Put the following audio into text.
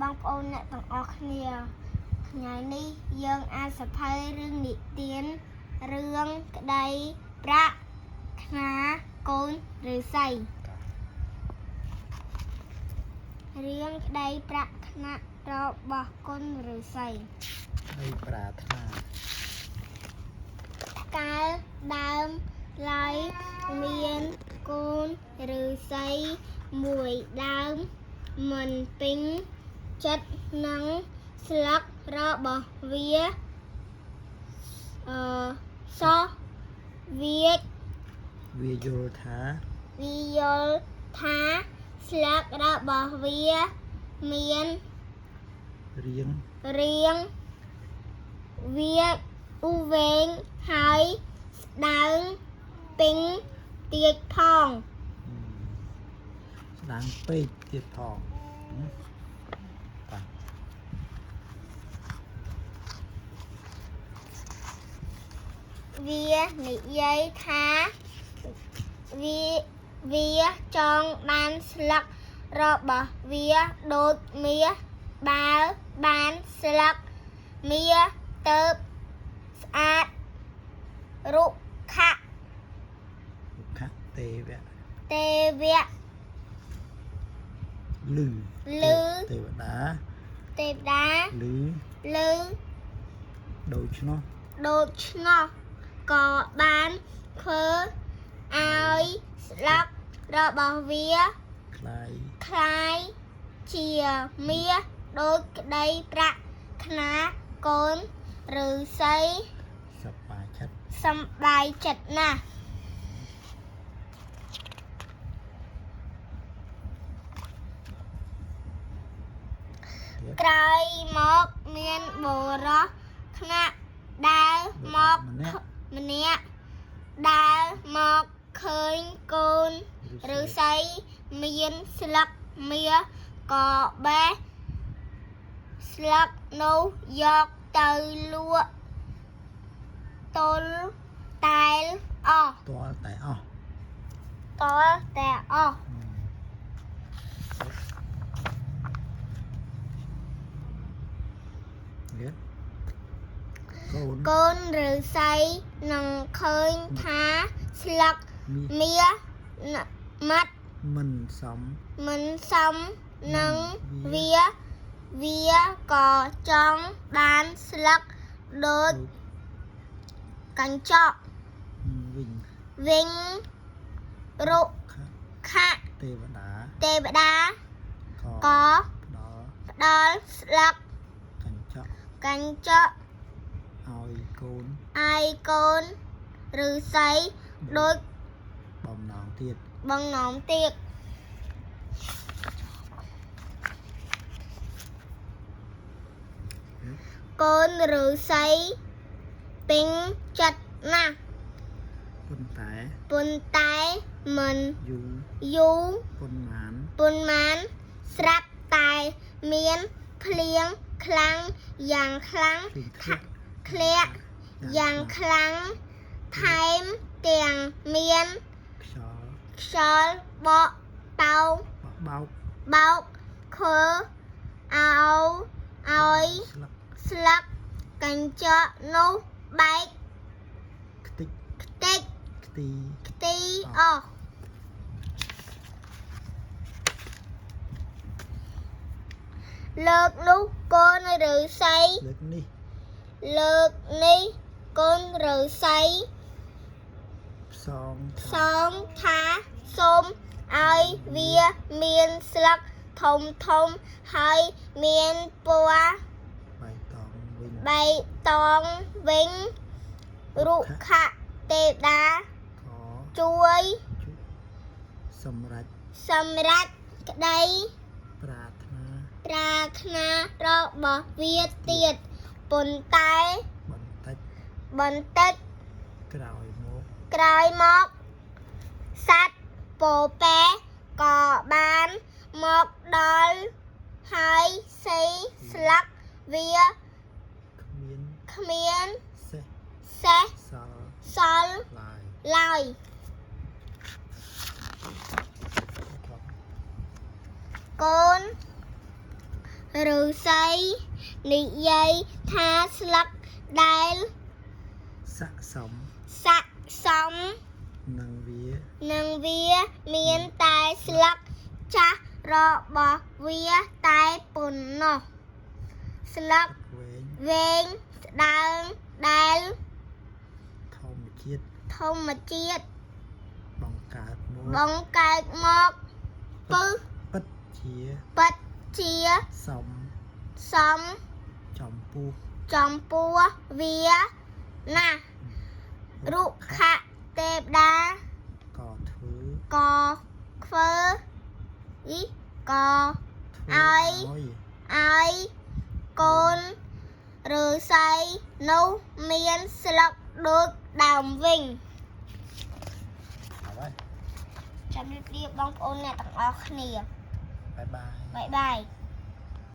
បងប្អូនអ្នកទាំងអស់គ្នាថ្ងៃនេះយើងអាចសរសេររឿងនិទានរឿងក្តីប្រាក់ខ្នាកូនឫស្សីរឿងក្តីប្រាក់ខ្នារបស់កូនឫស្សីក្តីប្រាថ្នាកាលដើមឡើយមានកូនឫស្សីមួយដើមមិនពេញចិត្តនឹងស្លឹករបស់វាសោះវាយល់ថាស្លឹករបស់វាមានរាងវាអ៊ូវែងហើយស្ដើងពេញទៀតផងស្ដើងពេកទៀតផងវានិយាយថាវាចង់បានស្លឹករបស់វាដូចមាសបើបានស្លឹកមាសទៅស្អាតរុក្ខទេវៈលឺទេវតាលឺដូច្នោះក៏បានធ្វើឲ្យស្លឹករបស់វាคล้ายជាមាសដូចក្តីប្រាក់ខ្នាកូនឫស្សីសប្បាយចិត្តណាស់ក្រោយមកមានបុរសខ្នាក់ដើរមកម្នាក់ដើរមកឃើញកូនឫស្សីមានស្លឹកមាសក៏បេះស្លឹកនោះយកទៅលក់ទាល់តែអស់កូនឫស្សីនឹងឃើញថាស្លឹកមាសម៉ាត់មិនសមនឹងវាក៏ចង់បានស្លឹកដូចកញ្ចក់វិញរុក្ខទេវតាក៏ផ្ដល់ស្លឹកកញ្ចក់ឲ្យកូនឫស្សីដូចបំណងទៀតកូនឫស្សីពេញចិត្តណាស់ប៉ុន្តែមិនយូរប៉ុន្មានស្រាប់តែមានភ្លៀងខ្លាំងយ៉ាងខ្លាំងធ្លាក់យ៉ាងខ្លាំងថែមទាំងមានខ្យល់បក់បោកធ្វើឲ្យស្លឹកកញ្ចក់នោះបែកខ្ទីអស់លើកនេះកូនឫស្សីសងថាសូមឲ្យវាមានស្លឹកធំហើយមានពណ៌បៃតងវិញរុក្ខទេវតាជួយសម្រេចក្តីប្រាថ្នារបស់វាទៀតប៉ុន្តែបន្តិចក្រោយមកសត្វពពែក៏បានមកដល់ហើយស៊ីស្លឹកវាគ្មានសេះសល់ឡើយកូន ឬស្សីនិយាយថាស្លឹកដែល ស័កសម ស័ក្តិសម នឹងវា មានតែស្លឹកចាស់របស់វាតែប៉ុណ្ណោះស្លឹក វែង ស្ដើងដែល ធម្មជាតិ បង្កើតមក ពឹស ពិតជា សម ចំពោះ វាណាស់រុក្ខទេវតា ក៏ធ្វើ ធ្វើឲ្យកូនឫស្សីនោះមានស្លឹកដូចដើមវិញ អើហើយ ចាំជម្រាបបងប្អូនអ្នកទាំងអស់គ្នា បាយបាយ បាយបាយ